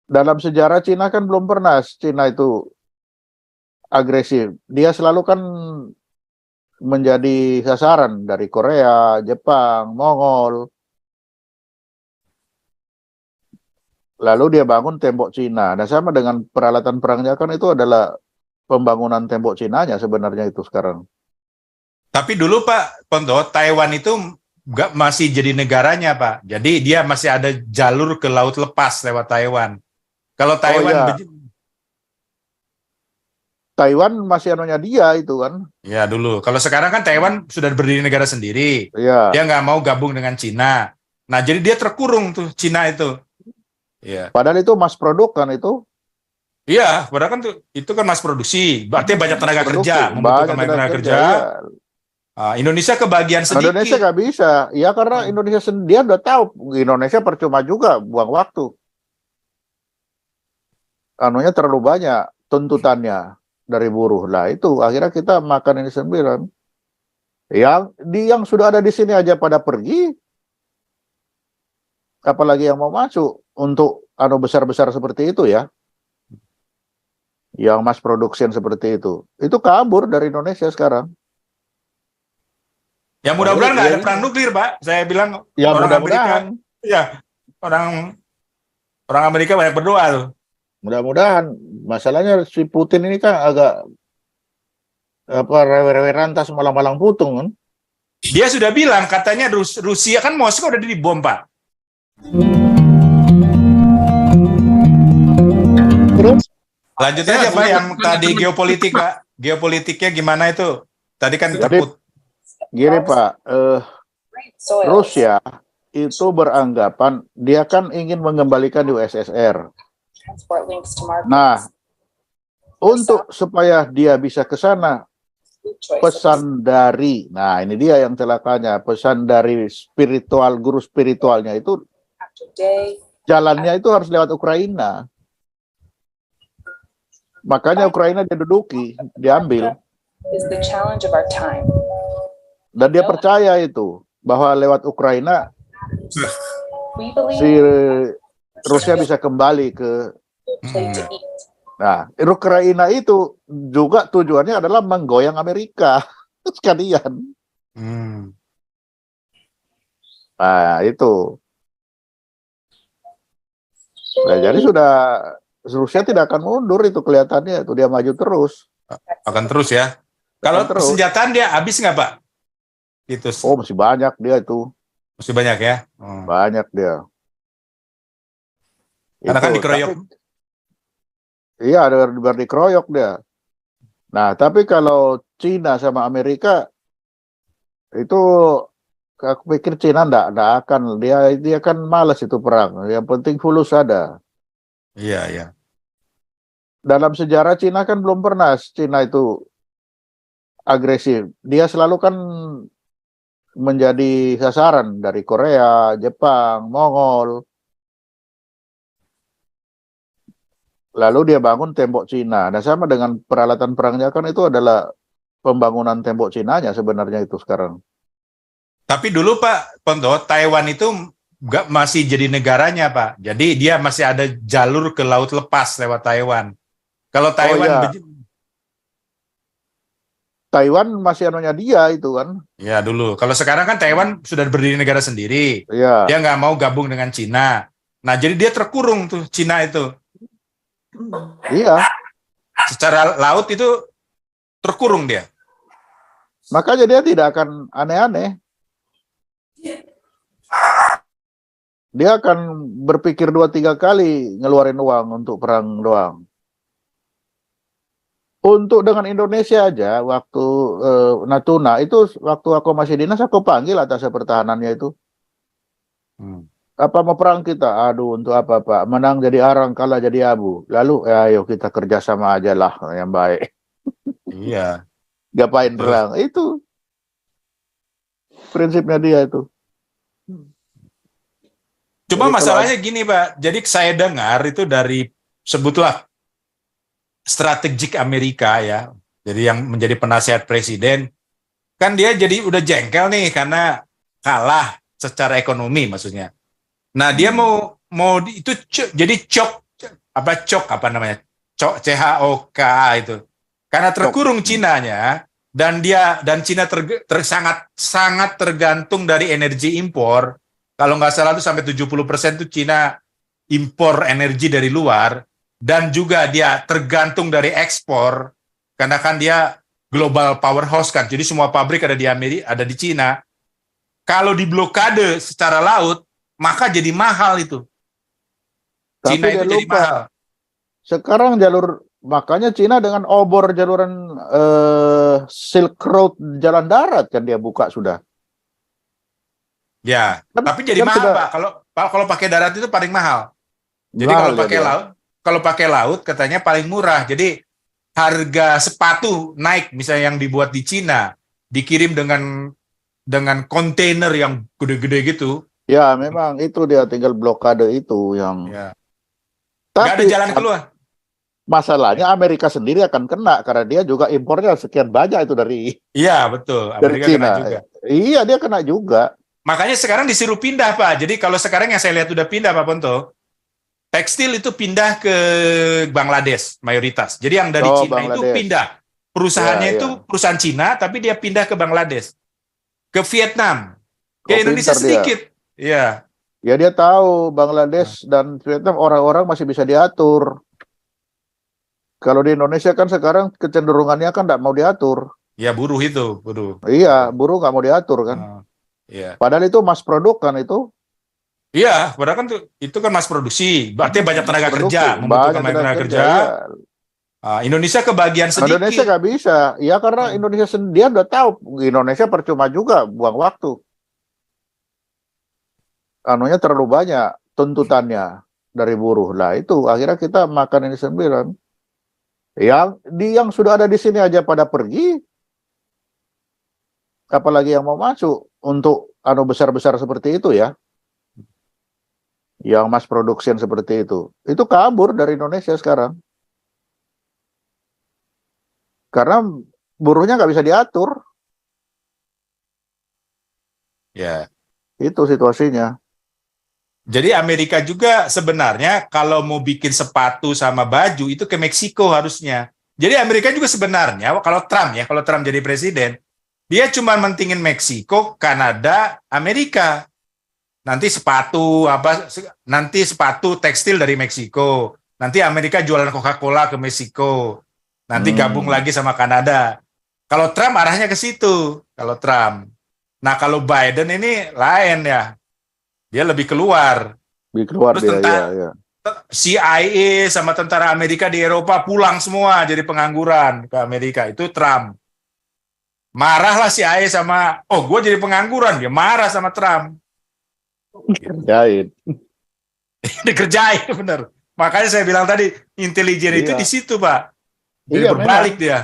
dalam sejarah Cina kan belum pernah Cina itu agresif. Dia selalu kan menjadi sasaran dari Korea, Jepang, Mongol. Lalu dia bangun tembok Cina. Nah, sama dengan peralatan perangnya kan itu adalah pembangunan tembok Cinanya sebenarnya itu sekarang. Tapi dulu Pak Ponto, Taiwan itu masih jadi negaranya Pak. Jadi dia masih ada jalur ke laut lepas lewat Taiwan. Kalau Taiwan, iya, Taiwan masih anunya dia itu kan. ya dulu. Kalau sekarang kan Taiwan sudah berdiri negara sendiri. Iya. Dia nggak mau gabung dengan Cina. Nah, jadi dia terkurung tuh Cina itu. Iya. Padahal itu mass produk kan itu. Iya, padahal kan itu kan mass produksi. Berarti banyak tenaga Produksi, kerja, membutuhkan banyak banyak tenaga tenaga kerja. kerja. Iya. Indonesia kebagian Indonesia sedikit. nggak bisa. Ya karena Indonesia sendiri udah tahu Indonesia percuma juga buang waktu. Anunya terlalu banyak tuntutannya dari buruh lah itu akhirnya kita makan ini sembilan yang sudah ada di sini aja pada pergi, apalagi yang mau masuk untuk anu besar-besar seperti itu ya, yang mass production seperti itu kabur dari Indonesia sekarang. Ya mudah-mudahan nggak ada Ini. perang nuklir, Pak. Saya bilang Ya orang Amerika, mudah-mudahan. ya orang Amerika banyak berdoa tuh. Mudah-mudahan. Masalahnya si Putin ini kan agak apa rewe-rewe rantas malang-malang putung kan. Dia sudah bilang katanya Rusia kan Moskow udah dibom, Pak. Terus Lanjut aja Pak yang tadi geopolitik, Pak. Geopolitiknya gimana itu? Tadi kan terput. Gini Pak, Rusia itu beranggapan dia kan ingin mengembalikan USSR. Nah, untuk supaya dia bisa ke sana, pesan dari, nah ini dia yang celakanya, pesan dari spiritual, guru spiritualnya itu, jalannya itu harus lewat Ukraina. Makanya Ukraina diduduki, diambil. Dan dia percaya itu, bahwa lewat Ukraina, si Rusia bisa kembali ke... Nah, Ukraina itu juga tujuannya adalah menggoyang Amerika sekalian. Nah, itu. Nah, jadi sudah Rusia tidak akan mundur itu kelihatannya, itu dia maju terus. Akan terus ya. Kalau persenjataan dia habis nggak Pak? Itu. Oh, masih banyak dia itu. Masih banyak ya? Banyak dia. Karena kan dikeroyok. Iya, ada dikeroyok dia. Nah, tapi kalau Cina sama Amerika itu aku pikir Cina enggak akan, dia kan malas itu perang. Yang penting fulus ada. Iya, iya. Dalam sejarah Cina kan belum pernah Cina itu agresif. Dia selalu kan menjadi sasaran dari Korea, Jepang, Mongol. Lalu dia bangun tembok Cina. Nah, sama dengan peralatan perangnya kan itu adalah pembangunan tembok Cinanya sebenarnya itu sekarang. Tapi dulu Pak Ponto, Taiwan itu masih jadi negaranya Pak. Jadi dia masih ada jalur ke laut lepas lewat Taiwan. Kalau Taiwan, Taiwan masih anunya dia itu kan. Ya dulu. Kalau sekarang kan Taiwan sudah berdiri negara sendiri. Iya. Dia nggak mau gabung dengan Cina. Nah jadi dia terkurung tuh Cina itu. Iya. Secara laut itu terkurung dia. Makanya dia tidak akan aneh-aneh. Dia akan berpikir 2-3 kali ngeluarin uang untuk perang doang. Untuk dengan Indonesia aja, waktu Natuna, itu waktu aku masih dinas, aku panggil atas pertahanannya itu. Apa mau perang kita? Aduh, untuk apa Pak? Menang jadi arang, kalah jadi abu. Lalu, ayo kita kerjasama aja lah yang baik. Iya. Ngapain perang? Itu prinsipnya dia itu. Cuma masalahnya gini Pak, jadi saya dengar itu dari sebutlah strategik Amerika ya, jadi yang menjadi penasihat presiden, kan dia jadi udah jengkel nih karena kalah secara ekonomi maksudnya. Nah dia mau itu jadi apa namanya? CHOK itu. Karena terkurung Cinanya dan Cina sangat tergantung dari energi impor. Kalau nggak salah itu sampai 70% itu Cina impor energi dari luar, dan juga dia tergantung dari ekspor karena kan dia global powerhouse kan. Jadi semua pabrik ada di Amerika, ada di Cina. Kalau diblokade secara laut, maka jadi mahal itu. Tapi Cina dia itu jadi lupa. mahal. Sekarang makanya Cina dengan obor jaluran Silk Road jalan darat kan dia buka sudah. Ya, Kan, tapi jadi kan mahal sudah Pak. Kalau pakai darat itu paling mahal. Jadi mahal dia. kalau pakai laut katanya paling murah. Jadi harga sepatu naik misalnya yang dibuat di Cina, dikirim dengan kontainer yang gede-gede gitu. Ya, memang itu dia tinggal blokade itu yang. Ya. Nggak ada Tapi jalan keluar. masalahnya Amerika sendiri akan kena karena dia juga impornya sekian banyak itu dari Iya, betul. dari Amerika kena Cina. juga. Iya, dia kena juga. Makanya sekarang disuruh pindah, Pak. Jadi kalau sekarang yang saya lihat udah pindah, Pak Ponto, tekstil itu pindah ke Bangladesh mayoritas. Jadi yang dari Oh, Cina itu Bangladesh. pindah. Perusahaannya Ya, itu ya. perusahaan Cina, tapi dia pindah ke Bangladesh, ke Vietnam, ke Oh, Indonesia pintar dia. sedikit. Iya. Ya, dia tahu Bangladesh dan Vietnam orang-orang masih bisa diatur. Kalau di Indonesia kan sekarang kecenderungannya kan tidak mau diatur. Ya buruh itu, buruh. Iya, buruh nggak mau diatur kan. Ah, iya. Padahal itu mass produk kan itu. Iya, padahal kan itu kan mass produksi. Berarti banyak tenaga Produksi. kerja, membutuhkan Banyak banyak tenaga kerja. Iya. Indonesia kebagian sedikit. Indonesia nggak bisa. Ya karena Indonesia dia udah tahu Indonesia percuma juga buang waktu. Anunya terlalu banyak tuntutannya dari buruh. Lah itu akhirnya kita makan ini 9. Yang sudah ada di sini aja pada pergi. Apalagi yang mau masuk untuk besar-besar seperti itu ya. Yang mass production seperti itu. Itu kabur dari Indonesia sekarang. Karena buruhnya nggak bisa diatur. Ya. Itu situasinya. Jadi Amerika juga sebenarnya kalau mau bikin sepatu sama baju itu ke Meksiko harusnya. Jadi Amerika juga sebenarnya kalau Trump jadi presiden, dia cuma mentingin Meksiko, Kanada, Amerika. Nanti sepatu tekstil dari Meksiko. Nanti Amerika jualan Coca-Cola ke Meksiko. Nanti gabung lagi sama Kanada. Kalau Trump arahnya ke situ, kalau Trump. Nah, kalau Biden ini lain ya. Dia lebih keluar. Terus dia. CIA sama tentara Amerika di Eropa pulang semua jadi pengangguran ke Amerika. Itu Trump. Marahlah CIA sama, gue jadi pengangguran. Dia marah sama Trump. Dikerjain. Dikerjain, bener. Makanya saya bilang tadi, intelijen itu di situ, Pak. Jadi berbalik memang. Dia.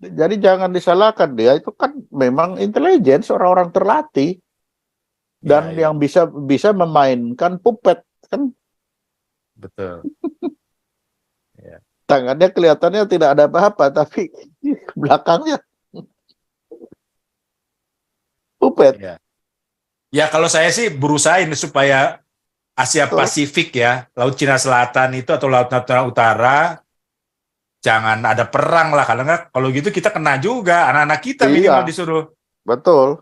Jadi jangan disalahkan dia. Itu kan memang intelijen, orang-orang terlatih. Dan yang bisa memainkan puppet kan. Betul. Tangannya kelihatannya tidak ada apa-apa, tapi belakangnya puppet. Ya kalau saya sih berusaha ini supaya Asia Pasifik ya, Laut Cina Selatan itu atau Laut Natuna Utara jangan ada perang lah, kalau gitu kita kena juga, anak-anak kita minimal disuruh. Betul.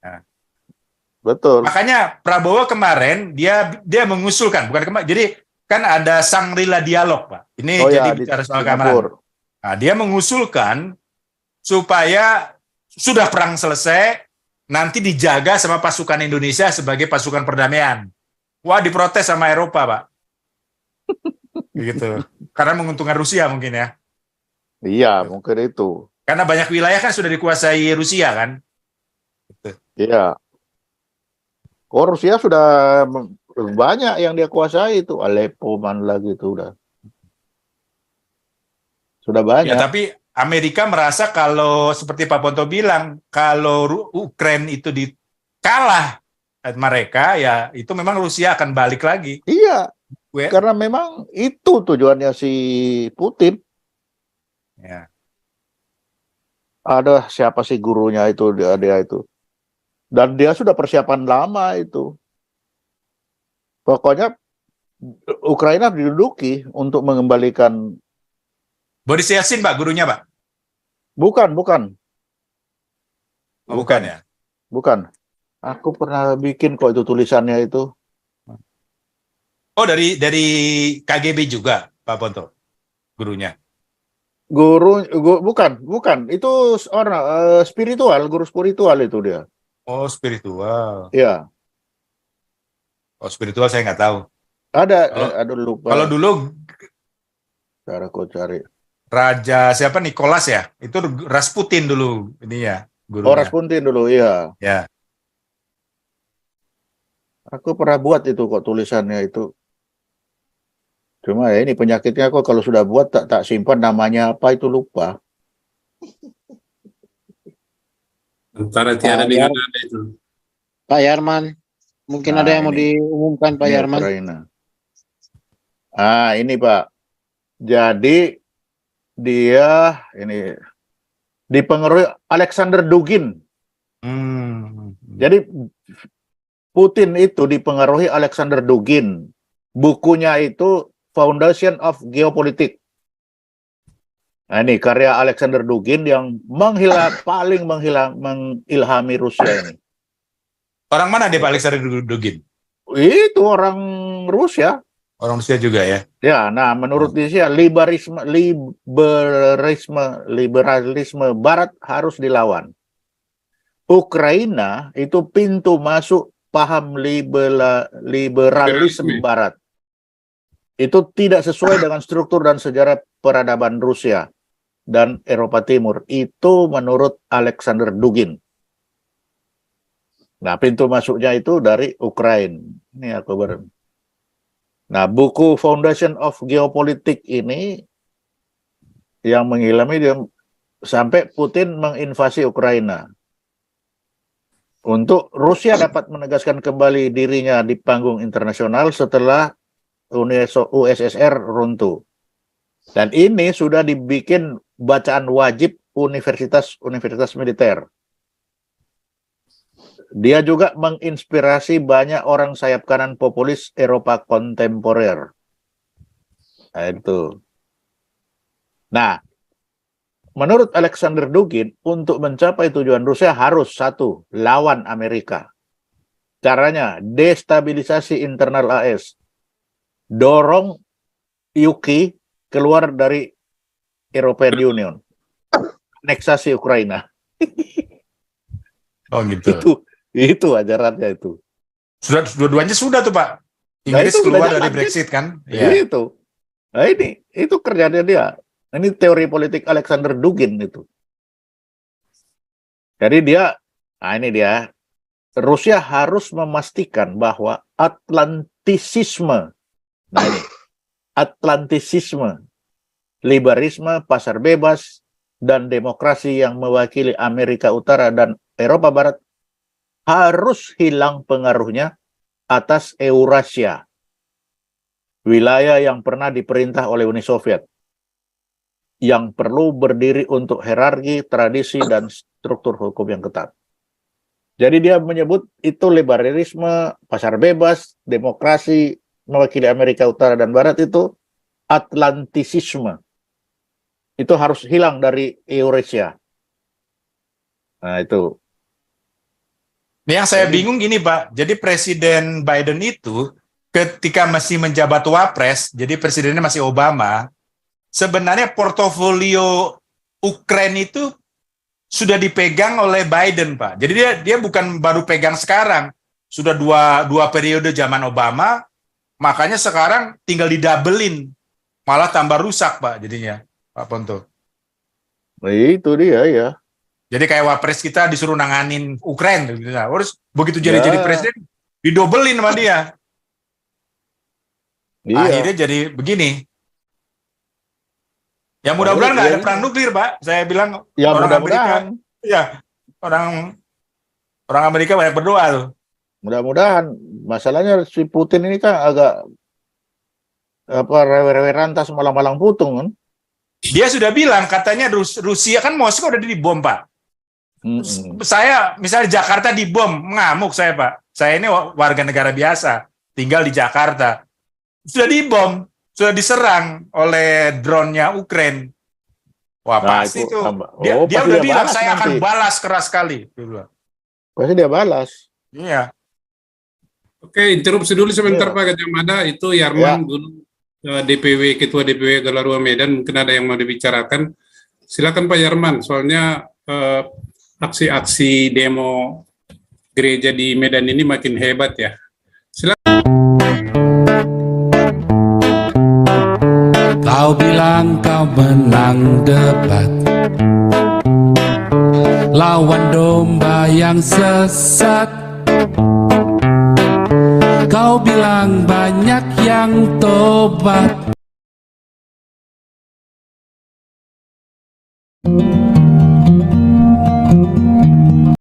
Nah. Betul. Makanya Prabowo kemarin dia mengusulkan, jadi kan ada Shangri-La Dialog, Pak. Ini jadi bicara soal keamanan. Nah, dia mengusulkan supaya sudah perang selesai, nanti dijaga sama pasukan Indonesia sebagai pasukan perdamaian. Wah, diprotes sama Eropa, Pak. Gitu. Karena menguntungkan Rusia mungkin ya. Iya, mungkin itu. Karena banyak wilayah kan sudah dikuasai Rusia kan. Gitu. Iya. Rusia sudah banyak yang dia kuasai itu, Aleppo man lagi itu sudah banyak. Ya, tapi Amerika merasa kalau seperti Pak Ponto bilang, kalau Ukraina itu kalah mereka, ya itu memang Rusia akan balik lagi. Iya, karena memang itu tujuannya si Putin. Ya. Ada siapa sih gurunya itu, dia itu. Dan dia sudah persiapan lama itu. Pokoknya Ukraina diduduki untuk mengembalikan. Boris Yeltsin, Pak, gurunya, Pak? Bukan, bukan. Oh, bukan ya? Bukan. Aku pernah bikin kok itu tulisannya itu. Oh, dari KGB juga, Pak Ponto, gurunya. Bukan. Itu orang spiritual, guru spiritual itu dia. Oh, spiritual. Ya, Oh, spiritual saya nggak tahu. Kalau ada lupa kalau dulu cara kau cari. Raja siapa, Nicholas ya? Itu Rasputin dulu ini ya, Oh, gurunya. Rasputin dulu, iya. Ya. Aku pernah buat itu kok tulisannya itu. Cuma ya ini penyakitnya kok kalau sudah buat tak simpan namanya apa itu lupa. Antara Tiara dengan Anda itu. Pak Yarman, mungkin Nah, ada yang mau ini. diumumkan Pak Ini Yarman. Ukraina. Ini Pak. Jadi dia ini dipengaruhi Alexander Dugin. Jadi Putin itu dipengaruhi Alexander Dugin. Bukunya itu Foundation of Geopolitics. Nah, ini karya Alexander Dugin yang paling mengilhami Rusia ini. Orang mana dia, Pak Alexander Dugin? Itu orang Rusia. Orang Rusia juga ya? Ya, nah menurut dia liberalisme Barat harus dilawan. Ukraina itu pintu masuk paham liberalisme Barat. Itu tidak sesuai dengan struktur dan sejarah peradaban Rusia dan Eropa Timur. Itu menurut Alexander Dugin. Nah, pintu masuknya itu dari Ukraina. Ini aku Nah, buku Foundation of Geopolitics ini yang mengilhami dia sampai Putin menginvasi Ukraina. Untuk Rusia dapat menegaskan kembali dirinya di panggung internasional setelah USSR runtuh. Dan ini sudah dibikin bacaan wajib universitas militer. Dia juga menginspirasi banyak orang sayap kanan populis Eropa kontemporer. Nah, itu. Nah, menurut Alexander Dugin, untuk mencapai tujuan Rusia harus satu, lawan Amerika. Caranya, destabilisasi internal AS. Dorong UK keluar dari European Union. Aneksasi Ukraina. Oh gitu. Itu ajarannya itu. Dua-duanya sudah tuh, Pak. Inggris keluar dari Brexit kan? Ya. Itu. Nah itu kerjanya dia. Ini teori politik Alexander Dugin itu. Jadi ini dia. Rusia harus memastikan bahwa Atlantisisme, liberalisme, pasar bebas, dan demokrasi yang mewakili Amerika Utara dan Eropa Barat harus hilang pengaruhnya atas Eurasia, wilayah yang pernah diperintah oleh Uni Soviet, yang perlu berdiri untuk hierarki, tradisi, dan struktur hukum yang ketat. Jadi dia menyebut itu liberalisme, pasar bebas, demokrasi, mewakili Amerika Utara dan Barat itu Atlantisisme. Itu harus hilang dari Eurasia. Nah itu. Yang saya bingung gini, Pak. Jadi Presiden Biden itu ketika masih menjabat wapres, jadi presidennya masih Obama, sebenarnya portofolio Ukraina itu sudah dipegang oleh Biden, Pak. Jadi dia bukan baru pegang sekarang, sudah dua periode zaman Obama, makanya sekarang tinggal didabelin, malah tambah rusak, Pak, jadinya, Pak Ponto. Itu dia ya. Jadi kayak wapres kita disuruh nanganin Ukraina, terus begitu jadi presiden didobelin sama dia. Iya. Akhirnya jadi begini. Ya mudah-mudahan nggak ada perang nuklir, Pak. Saya bilang ya, orang Amerika, ya orang Amerika banyak berdoa tuh. Mudah-mudahan. Masalahnya si Putin ini kan agak rewe-rewe rantas malang-malang putung kan. Dia sudah bilang katanya Rusia kan Moskow udah dibom, Pak. Saya misalnya Jakarta dibom, ngamuk saya, Pak. Saya ini warga negara biasa, tinggal di Jakarta. sudah dibom, sudah diserang oleh drone-nya Ukraine. Wah, Nah, pasti itu, tuh. oh, Dia pasti udah dia bilang balas saya akan nanti. balas keras sekali. Dia bilang. Pasti dia balas. Iya. Oke, interupsi dulu sebentar Iya. Pak Gajah Mada. Itu Yarman dulu DPW, Ketua DPW Galarua Medan. Mungkin ada yang mau dibicarakan. Silakan Pak Yarman. Soalnya aksi-aksi demo gereja di Medan ini makin hebat ya. Kau bilang kau menang debat lawan domba yang sesat. Kau bilang banyak yang tobat